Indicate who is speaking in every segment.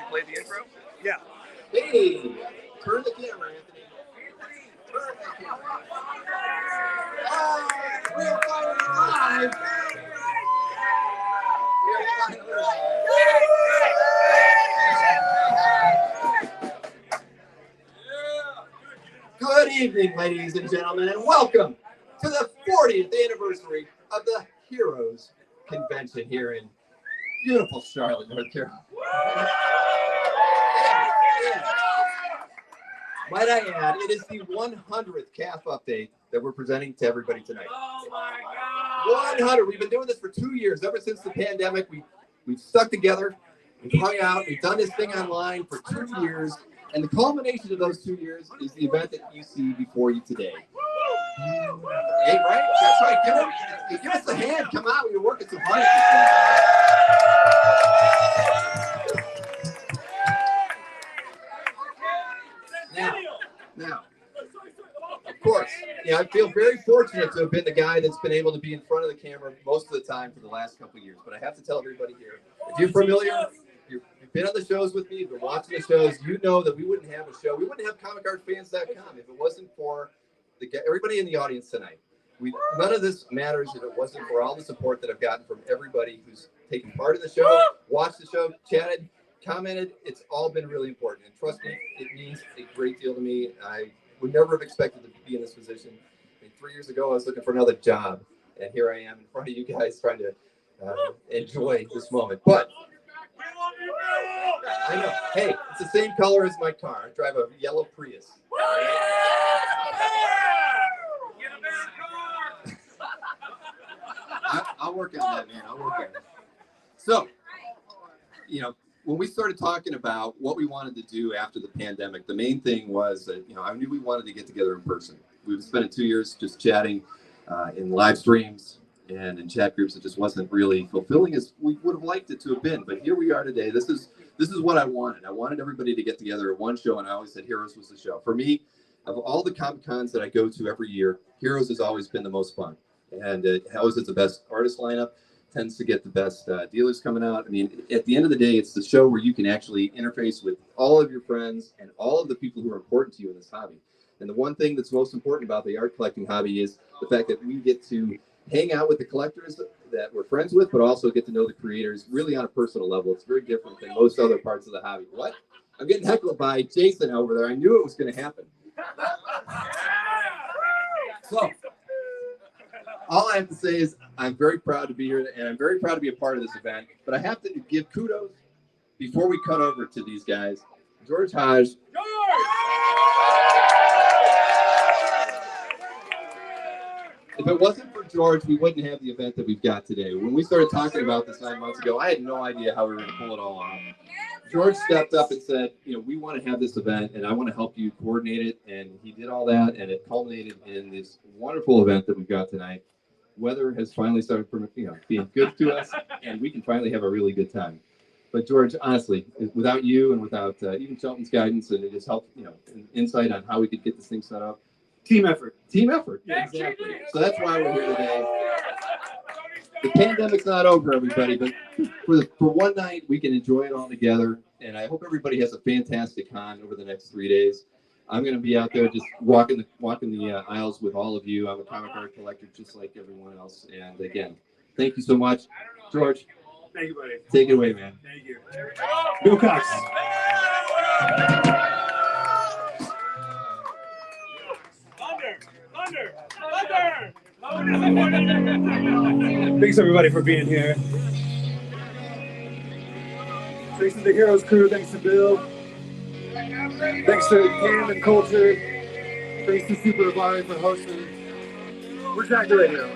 Speaker 1: play the intro? Yeah.
Speaker 2: Hey, turn the camera, Anthony. Turn the camera. We're finally live. We're finally live. Good evening, ladies and gentlemen, and welcome to the 40th anniversary of the Heroes Convention here in beautiful Charlotte, North Carolina. Might I add, it is the 100th CAF update that we're presenting to everybody tonight.
Speaker 1: Oh my God!
Speaker 2: 100. We've been doing this for 2 years. Ever since the pandemic, we've stuck together. We've hung out. We've done this thing online for 2 years. And the culmination of those 2 years is the event that you see before you today. Hey, right? That's right. Give us a hand. Come out. You're working so hard. Now, of course, I feel very fortunate to have been the guy that's been able to be in front of the camera most of the time for the last couple of years. But I have to tell everybody here, if you're familiar, you've been on the shows with me, you've been watching the shows, you know that we wouldn't have a show. We wouldn't have ComicArtFans.com if it wasn't for everybody in the audience tonight. None of this matters if it wasn't for all the support that I've gotten from everybody who's taken part in the show, watched the show, chatted, commented. It's all been really important, and trust me, it means a great deal to me. I would never have expected to be in this position. I mean, 3 years ago, I was looking for another job, and here I am in front of you guys trying to enjoy this moment. But I know, hey, it's the same color as my car. I drive a yellow Prius. I'll work on that, man. I'll work on it. So, when we started talking about what we wanted to do after the pandemic, the main thing was that, I knew we wanted to get together in person. We've spent 2 years just chatting in live streams and in chat groups. It just wasn't really fulfilling as we would have liked it to have been. But here we are today. This is what I wanted. I wanted everybody to get together at one show, and I always said Heroes was the show. For me, of all the Comic Cons that I go to every year, Heroes has always been the most fun. And it always has the best artist lineup, tends to get the best dealers coming out. I mean, at the end of the day, it's the show where you can actually interface with all of your friends and all of the people who are important to you in this hobby. And the one thing that's most important about the art collecting hobby is the fact that we get to hang out with the collectors that we're friends with, but also get to know the creators really on a personal level. It's very different than most other parts of the hobby. What? I'm getting heckled by Jason over there. I knew it was going to happen. So, all I have to say is I'm very proud to be here, and I'm very proud to be a part of this event. But I have to give kudos before we cut over to these guys. George Hodge. If it wasn't for George, we wouldn't have the event that we've got today. When we started talking about this 9 months ago, I had no idea how we were going to pull it all off. George stepped up and said, we want to have this event, and I want to help you coordinate it. And he did all that, and it culminated in this wonderful event that we've got tonight. Weather has finally started being good to us, and we can finally have a really good time. But George, honestly, without you and without even Shelton's guidance, and it just helped, insight on how we could get this thing set up.
Speaker 1: Team effort.
Speaker 2: Yeah, exactly. So that's why we're here today. The pandemic's not over, everybody, but for one night, we can enjoy it all together. And I hope everybody has a fantastic con over the next 3 days. I'm going to be out there just walking the aisles with all of you. I'm a comic art collector just like everyone else. And again, thank you so much. George.
Speaker 1: Thank you, buddy.
Speaker 2: Take it away, man.
Speaker 1: Thank you.
Speaker 2: Go Cox.
Speaker 1: Thunder. Thanks, everybody, for being here. Thanks to the Heroes crew. Thanks to Bill. Thanks to Cam and Culture. Thanks to Super Abari for hosting. We're Jack the Radio.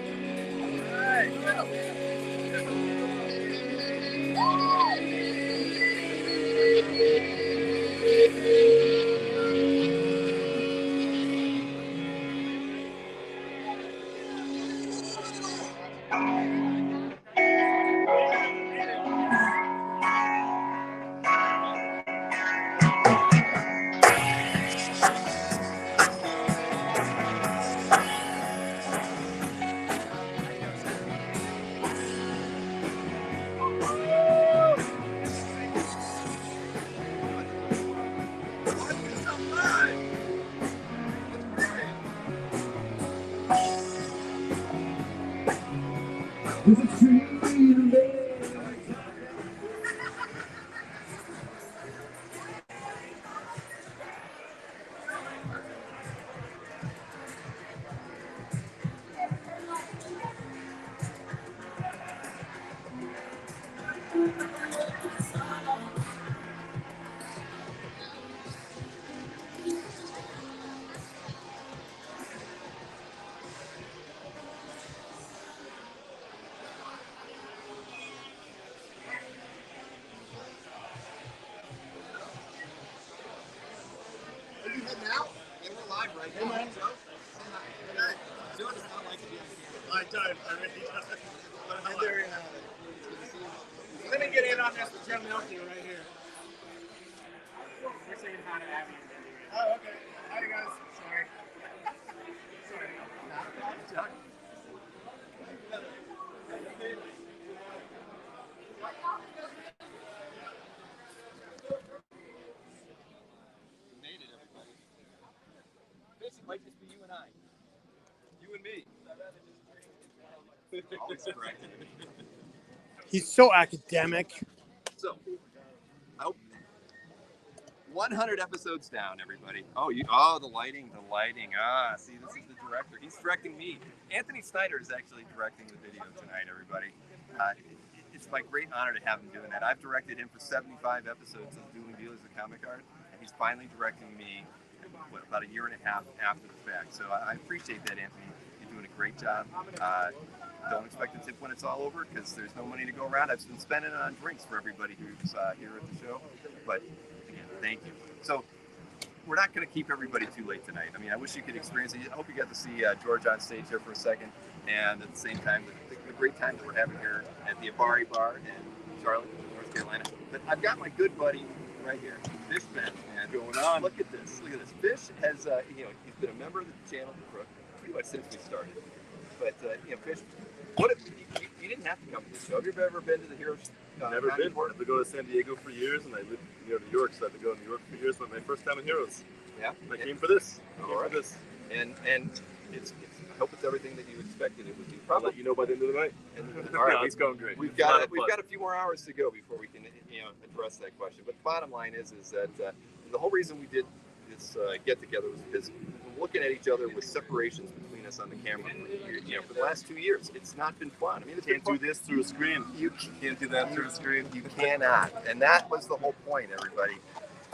Speaker 2: Now, and we're live right now. Hey, Joe. Hey. Joe does not like to be on camera. I don't. I really don't. Let me get in on this with Joe Milky right here. We're saying hi to Abby. Oh, okay. Hi, guys. Sorry. Sorry. Not a problem, Chuck. It might just be you and I. You and me. Always correct.
Speaker 3: He's so academic.
Speaker 2: So, I hope 100 episodes down, everybody. Oh, the lighting. See, this is the director. He's directing me. Anthony Snyder is actually directing the video tonight, everybody. It's my great honor to have him doing that. I've directed him for 75 episodes of doing Dealers of Comic Art, and he's finally directing me about a year and a half after the fact. So I appreciate that, Anthony. You're doing a great job. Don't expect a tip when it's all over because there's no money to go around. I've been spending it on drinks for everybody who's here at the show. But again, thank you. So we're not going to keep everybody too late tonight. I mean, I wish you could experience it. I hope you got to see George on stage here for a second. And at the same time, the great time that we're having here at the Abari Bar in Charlotte, North Carolina. But I've got my good buddy right here, Fish Ben. And
Speaker 4: going on?
Speaker 2: Look at this. Fish has, he's been a member of the channel for pretty much since we started. But, Fish, what if you didn't have to come to this show? Have you ever been to the Heroes?
Speaker 4: Never been. I had to go to San Diego for years, and I lived near New York, so I had to go to New York for years. But my first time in Heroes.
Speaker 2: Yeah.
Speaker 4: I came for this.
Speaker 2: And it's I hope it's everything that you expected it would be.
Speaker 4: I'll let you know by the end of the night.
Speaker 2: All right,
Speaker 4: it's going great.
Speaker 2: We've got a few more hours to go before we can address that question. But the bottom line is that the whole reason we did this get together was because we're looking at each other with separations between us on the camera for the last 2 years. It's not been fun. I mean,
Speaker 4: can't do this through a screen.
Speaker 2: You can't do that through a screen. You cannot. And that was the whole point, everybody.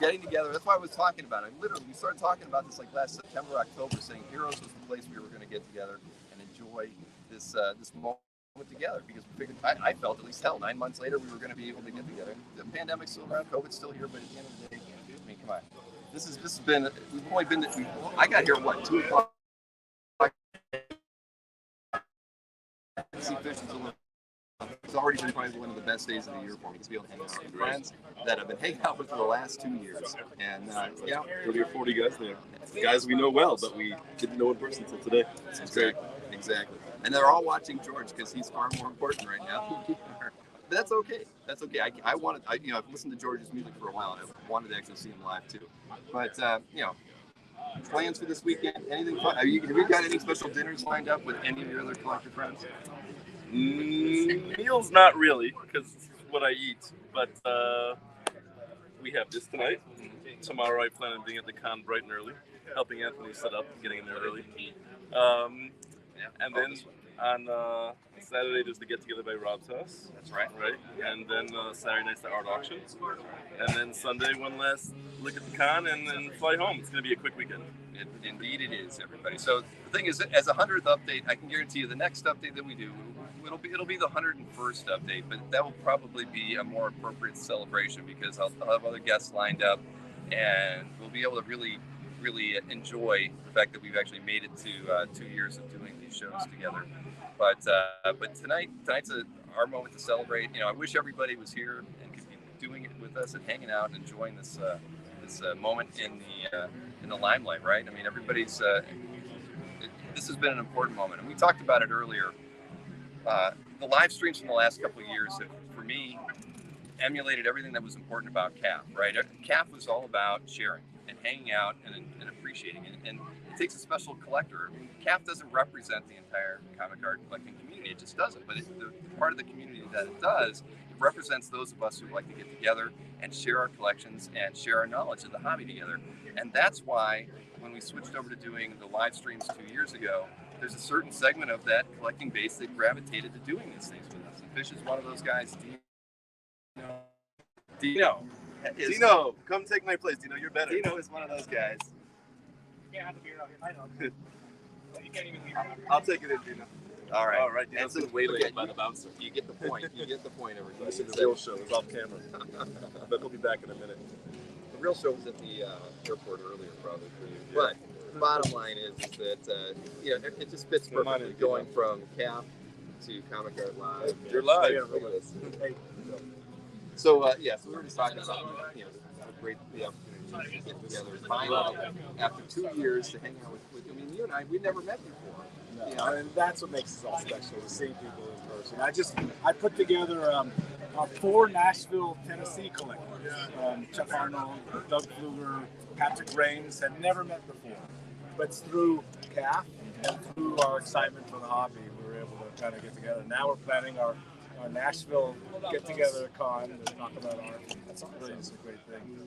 Speaker 2: Getting together. That's why I was talking about it. We started talking about this like last September, October, saying Heroes was the place we were going to get together and enjoy this moment together, because we figured, I felt, at least 9 months later, we were going to be able to get together. The pandemic's still around, COVID's still here, but at the end of the day, I mean, come on. This has been, we've only been, I got here, 2 o'clock? See Fish until it's already been probably one of the best days of the year for me to be able to hang out with friends that I've been hanging out with for the last 2 years. And
Speaker 4: 30 or 40 guys there. Guys we know well, but we didn't know in person until today.
Speaker 2: Exactly. And they're all watching George because he's far more important right now. That's okay. I've listened to George's music for a while, and I wanted to actually see him live too. But plans for this weekend? Anything fun? Have you got any special dinners lined up with any of your other collector friends?
Speaker 4: Meals, not really, because it's what I eat. But we have this tonight. Tomorrow, I plan on being at the con bright and early, helping Anthony set up, getting in there early. And then on Saturday, there's the get together by Rob's house.
Speaker 2: That's right.
Speaker 4: And then Saturday night's the art auction. And then Sunday, one last look at the con, and then fly home. It's going to be a quick weekend.
Speaker 2: Indeed, it is, everybody. So the thing is, as a 100th update, I can guarantee you the next update that we do, it'll be the 101st update, but that will probably be a more appropriate celebration because I'll have other guests lined up, and we'll be able to really enjoy the fact that we've actually made it to 2 years of doing these shows together. But tonight's our moment to celebrate. I wish everybody was here and could be doing it with us and hanging out and enjoying this moment in the limelight, right? I mean, everybody's. This has been an important moment, and we talked about it earlier. The live streams from the last couple of years have, for me, emulated everything that was important about CAF, right? CAF was all about sharing and hanging out and appreciating it. And it takes a special collector. I mean, CAF doesn't represent the entire comic art collecting community. community. It just doesn't. But the part of the community that it does, it represents those of us who like to get together and share our collections and share our knowledge of the hobby together. And that's why when we switched over to doing the live streams 2 years ago, there's a certain segment of that collecting base that gravitated to doing these things with us. And Fish is one of those guys. Dino,
Speaker 4: come take my place. Dino, you're better.
Speaker 2: Dino is one of those guys.
Speaker 3: You can't have the beer out here. I know. You can't even leave.
Speaker 4: I'll take it in, Dino.
Speaker 2: All right.
Speaker 4: All right. Dino's been waylaid by the bouncer.
Speaker 2: You get the point. You get the point, everybody.
Speaker 4: This is the real show. It's off camera. But we'll be back in a minute.
Speaker 2: The real show was at the airport earlier, probably for you. But the bottom line is that it just fits perfectly going from CAF to Comic Art Live.
Speaker 4: You're live.
Speaker 2: Look at this. So so we were just talking about the great opportunity to get together finally after 2 years to hang out with. I mean, you and I, we'd never met before.
Speaker 5: No, and that's what makes us all special, to see people in person. I put together 4 Nashville, Tennessee collectors. Chuck Arnold, Doug Pfluger, Patrick Raines had never met before. But it's through CAF and through our excitement for the hobby, we were able to kind of get together. Now we're planning our Nashville get-together con to talk about art. That's really a great thing.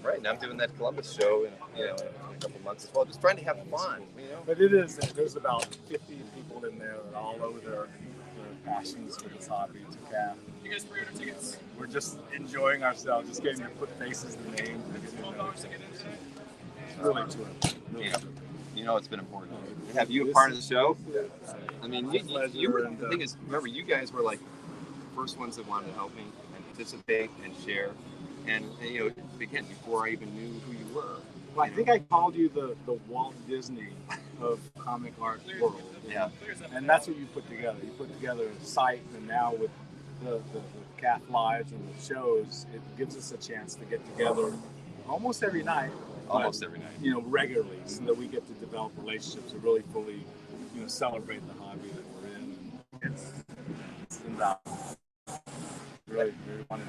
Speaker 2: Right, and I'm doing that Columbus show in a couple months as well, just trying to have fun.
Speaker 5: But there's about 50 people in there that all owe their passions for this hobby to CAF.
Speaker 3: You guys pre-order tickets?
Speaker 5: We're just enjoying ourselves, just getting to put faces to names.
Speaker 3: $12 to get in today.
Speaker 5: It's really terrific.
Speaker 2: It's been important. Have you a part of the show? I mean, you were, the thing is, remember, you guys were like the first ones that wanted to help me and participate and share. And again, before I even knew who you were.
Speaker 5: Well, I think I called you the Walt Disney of comic art world.
Speaker 2: Yeah.
Speaker 5: And that's what you put together. You put together a site, and now with the CAF Lives and the shows, it gives us a chance to get together almost every night. Regularly, so that we get to develop relationships and really fully, celebrate the hobby that we're in. It's invaluable. Really wanted.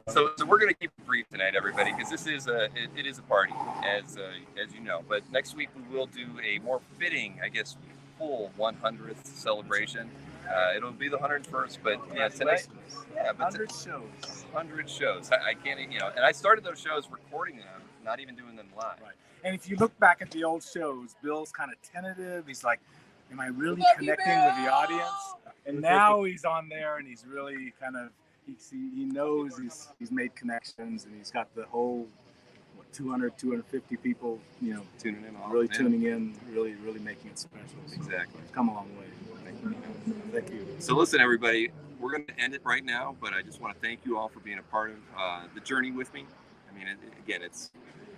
Speaker 2: So we're going to keep it brief tonight, everybody, because this is it is a party, as you know. But next week we will do a more fitting, I guess, full 100th celebration. It'll be the 101st, but tonight,
Speaker 5: 100 shows.
Speaker 2: 100 shows. I can't, and I started those shows recording them, not even doing them live.
Speaker 5: Right. And if you look back at the old shows, Bill's kind of tentative. He's like, "Am I really connecting with the audience?" And now he's on there, and he's really kind of. He knows he's made connections, and he's got the whole 250 people,
Speaker 2: tuning in,
Speaker 5: tuning in, really making it special. So
Speaker 2: exactly.
Speaker 5: It's come a long way. Thank you.
Speaker 2: So listen, everybody, we're going to end it right now, but I just want to thank you all for being a part of the journey with me. I mean, again,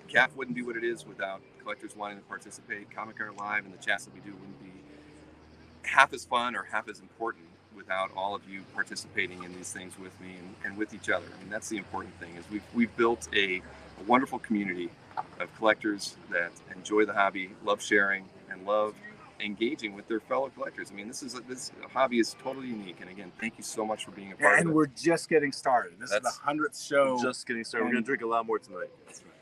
Speaker 2: CAF wouldn't be what it is without collectors wanting to participate. Comic Art Live and the chats that we do wouldn't be half as fun or half as important without all of you participating in these things with me and with each other. I mean, that's the important thing, is we've built a wonderful community of collectors that enjoy the hobby, love sharing, and love engaging with their fellow collectors. I mean, this hobby is totally unique. And again, thank you so much for being a part of it.
Speaker 5: And we're just getting started. This is the 100th show.
Speaker 4: Just getting started. We're going to drink a lot more tonight.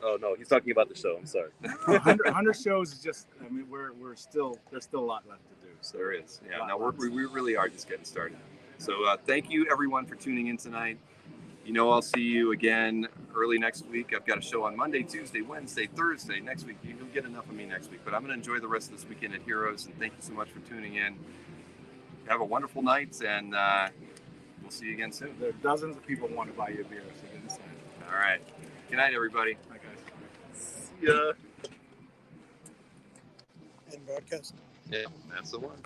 Speaker 4: Oh, no, he's talking about the show. I'm sorry.
Speaker 5: 100 shows is just, I mean, there's still a lot left to do.
Speaker 2: So there is. Yeah, no, we really are just getting started. So thank you, everyone, for tuning in tonight. I'll see you again early next week. I've got a show on Monday, Tuesday, Wednesday, Thursday. Next week, you'll get enough of me next week. But I'm going to enjoy the rest of this weekend at Heroes. And thank you so much for tuning in. Have a wonderful night, and we'll see you again soon.
Speaker 5: There are dozens of people who want to buy you a beer, so get inside.
Speaker 2: All right. Good night, everybody.
Speaker 5: Bye, guys.
Speaker 4: See ya.
Speaker 3: And broadcast.
Speaker 2: Yeah, that's the one.